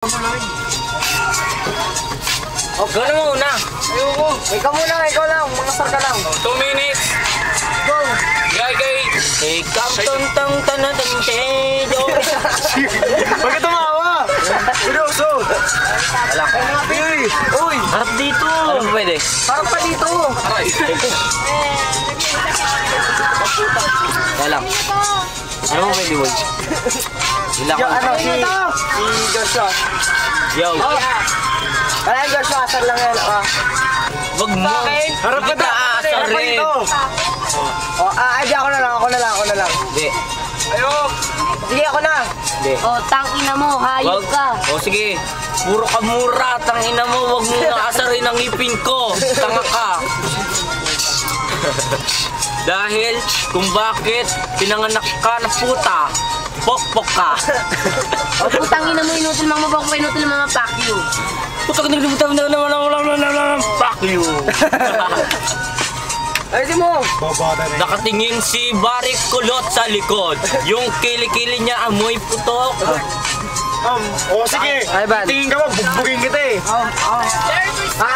Oh, gano'n mo una. Ayoko. Ikaw muna, ikaw lang. Mangasar ka lang. 2 minutes. Go. Gay. Ikaw tong tanatante. Huwag ka tumawa. Seryoso. Wala. Uy. Harap dito. Ano ba pwede? Parang pa dito. Aray. Wala. Ano mo pwede, boy? Wala ko. Ano, si Joshua. Yo. Wala yung Joshua, asar lang yan. Wag mo. Harap ka Asar rin. Di ako na lang. Hindi. Ayok. Sige, ako na. Hindi. Oh, tangina mo, hayop ka. O sige. Puro ka mura. Tangina mo. Wag mo naasarin ang ngipin ko. Tanga ka. Dahil kung bakit pinanganak ka na puta, pokpok ka. Oh, putang ina mo, inutil mga mabok pa, inutil mga fuck you. Puta ka naglimutan na fuck you. Ayusin mo. Nakatingin si Barik Kulot sa likod. Yung kilikili niya amoy putok. Sige. Ay, Ban. Tingin ka mo, bugbugin kita eh. Ha?